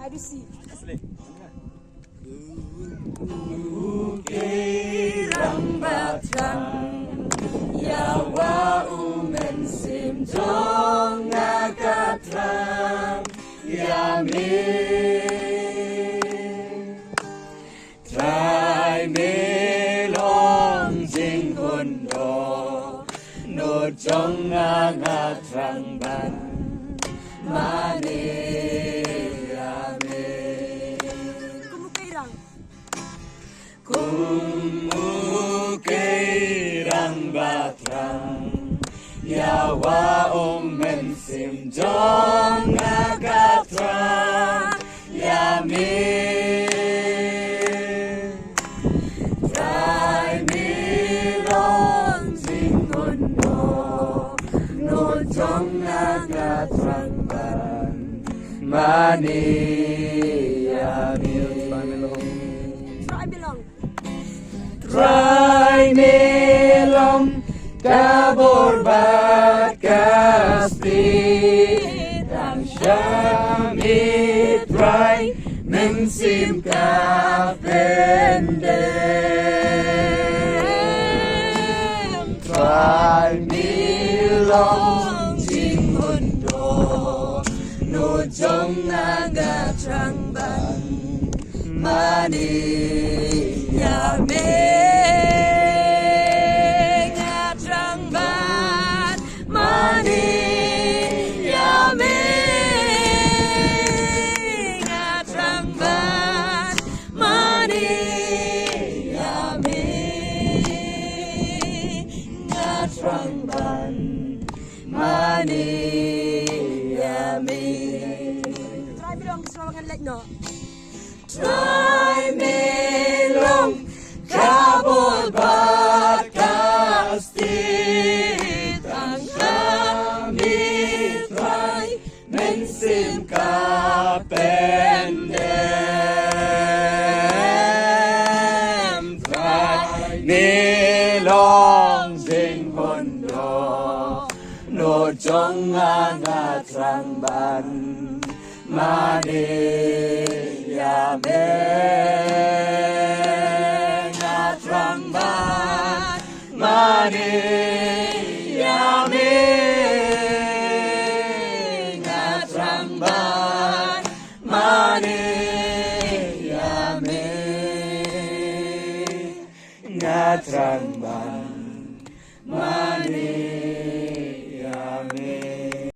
ABC. Asli. Kirang batang yawa umen sim jong akatrang yami trai melong jing hundo no jong akatrang ban mani Kumukairang batrang yawa omen sim jong akatrang yami trai milong jing hundo no jong akatrang ban mani yami Try melong kaborbat kasti Tang syami try mensim kapendem Try melong jing hundo no jong naga trangban mani yame Try belong keselamatan like no. Try melong kabol bat kasti tang kami try mensim kapendem try melong jing hundo no jong akatrang ban mani yame ngatrang ban mani yame ngatrang ban mani yame ngatrang